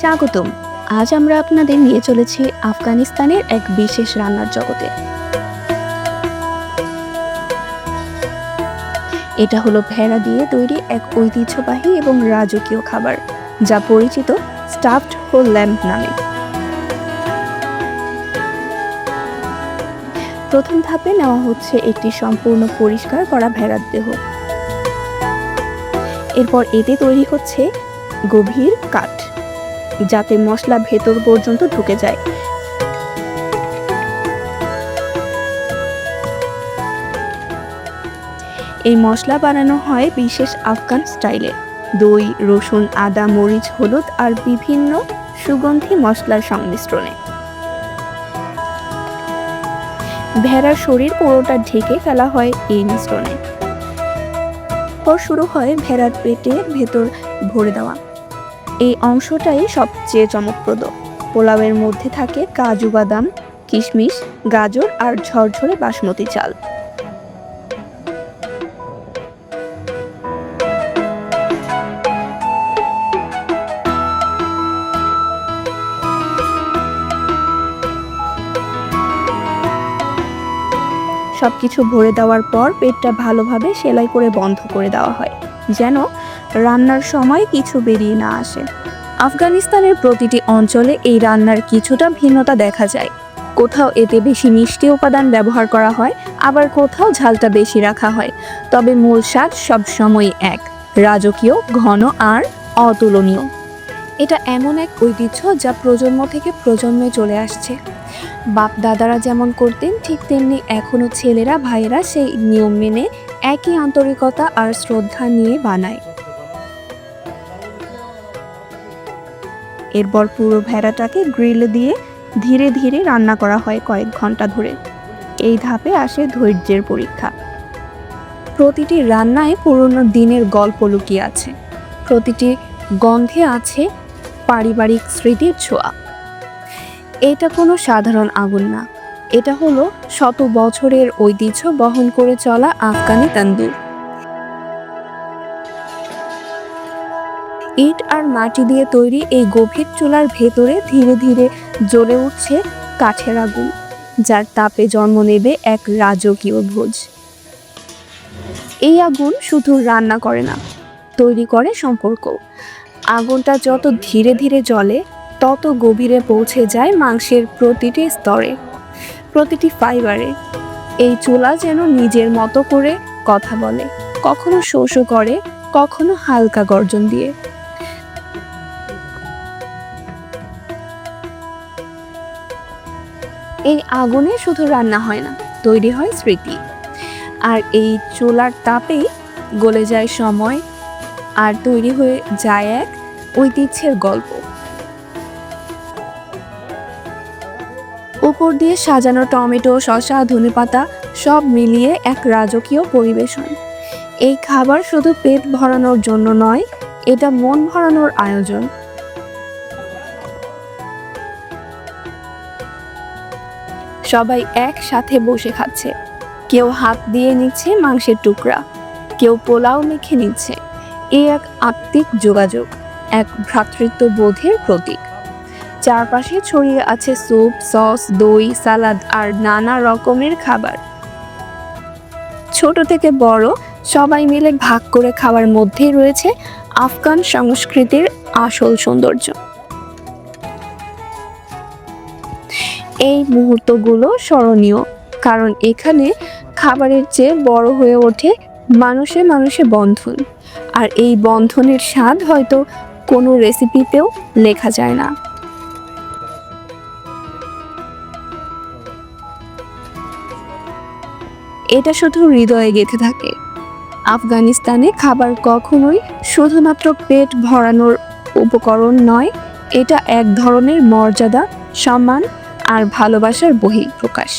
স্বাগতম। আজ আমরা আপনাদের নিয়ে চলেছি আফগানিস্তানের এক বিশেষ রান্নার জগতে। এটা হলো ভেড়া দিয়ে তৈরি এক ঐতিহ্যবাহী এবং রাজকীয় খাবার, যা পরিচিত স্টাফড হোল ল্যাম্ব নামে। প্রথম ধাপে নেওয়া হচ্ছে একটি সম্পূর্ণ পরিষ্কার করা ভেড়ার দেহ। এরপর এতে তৈরি হচ্ছে গভীর কাট, যাতে মশলা ভেতর পর্যন্ত ঢুকে যায়। এই মশলা বানানো হয় বিশেষ আফগান স্টাইলে, দই, রসুন, আদা, মরিচ, হলুদ আর বিভিন্ন সুগন্ধি মশলার সংমিশ্রণে। ভেড়ার শরীর পুরোটা ঢেকে ফেলা হয় এই মিশ্রণে। পর শুরু হয় ভেড়ার পেটের ভেতর ভরে দেওয়া। এই অংশটাই সবচেয়ে চমকপ্রদ। পোলাওয়ের মধ্যে থাকে কাজু বাদাম, কিশমিশ, গাজর আর ঝরঝরে বাসমতি চাল। সবকিছু ভরে দেওয়ার পর পেটটা ভালোভাবে সেলাই করে বন্ধ করে দেওয়া হয়, যেন রান্নার সময় কিছু বেরিয়ে না আসে। আফগানিস্তানের প্রতিটি অঞ্চলে এই রান্নার কিছুটা ভিন্নতা দেখা যায়। কোথাও এতে বেশি মিষ্টি উপাদান ব্যবহার করা হয়, আবার কোথাও ঝালটা বেশি রাখা হয়। তবে মূল স্বাদ সবসময় এক, রাজকীয়, ঘন আর অতুলনীয়। এটা এমন এক ঐতিহ্য যা প্রজন্ম থেকে প্রজন্মে চলে আসছে। বাপ দাদারা যেমন করতেন, ঠিক তেমনি এখনো ছেলেরা ভাইয়েরা সেই নিয়ম মেনে একই আন্তরিকতা আর শ্রদ্ধা নিয়ে বানায়। এরপর পুরো ভেড়াটাকে গ্রিলে দিয়ে ধীরে ধীরে রান্না করা হয় কয়েক ঘন্টা ধরে। এই ধাপে আসে ধৈর্যের পরীক্ষা। প্রতিটি রান্নায় পুরনো দিনের গল্প লুকিয়ে আছে, প্রতিটি গন্ধে আছে পারিবারিক স্মৃতির ছোঁয়া। এটা কোনো সাধারণ আগুন না, এটা হলো শত বছরের ঐতিহ্য বহন করে চলা আফগানি তান্দুর। ইট আর মাটি দিয়ে তৈরি এই গভীর চুলার ভেতরে ধীরে ধীরে জ্বলে উঠছে কাঠের আগুন, যার তাপে জন্ম নেবে এক রাজকীয় ভোজ। এই আগুন শুধু রান্না করে না, তৈরি করে সম্পর্ক। আগুনটা যত ধীরে ধীরে জ্বলে, তত গভীরে পৌঁছে যায় মাংসের প্রতিটি স্তরে, প্রতিটি ফাইবারে। এই চুলা যেন নিজের মতো করে কথা বলে, কখনো শোষ করে, কখনো হালকা গর্জন দিয়ে। এই আগুনে শুধু রান্না হয় না, তৈরি হয় স্মৃতি। আর এই চুলার তাপেই গলে যায় সময়, আর তৈরি হয়ে যায় এক ঐতিহ্যের গল্প। উপর দিয়ে সাজানো টমেটো, শসা, ধনেপাতা সব মিলিয়ে এক রাজকীয় পরিবেশন। এই খাবার শুধু পেট ভরানোর জন্য নয়, এটা মন ভরানোর আয়োজন। সবাই একসাথে বসে খাচ্ছে, কেউ হাত দিয়ে নিচ্ছে মাংসের টুকরা, কেউ পোলাও মেখে নিচ্ছে। এই এক আত্মিক যোগাযোগ, এক ভ্রাতৃত্ববোধের প্রতীক। চারপাশে ছড়িয়ে আছে স্যুপ, সস, দই, সালাদ আর নানা রকমের খাবার। ছোট থেকে বড় সবাই মিলে ভাগ করে খাওয়ার মধ্যেই রয়েছে আফগান সংস্কৃতির আসল সৌন্দর্য। এই মুহূর্তগুলো স্মরণীয়, কারণ এখানে খাবারের চেয়ে বড় হয়ে ওঠে মানুষে মানুষে বন্ধন। আর এই বন্ধনের স্বাদ হয়তো কোনো রেসিপিতেও লেখা যায় না। এটা শুধু হৃদয়ে গেঁথে থাকে। আফগানিস্তানে খাবার কখনোই শুধুমাত্র পেট ভরানোর উপকরণ নয়, এটা এক ধরনের মর্যাদা, সম্মান আর ভালোবাসার বহিঃপ্রকাশ।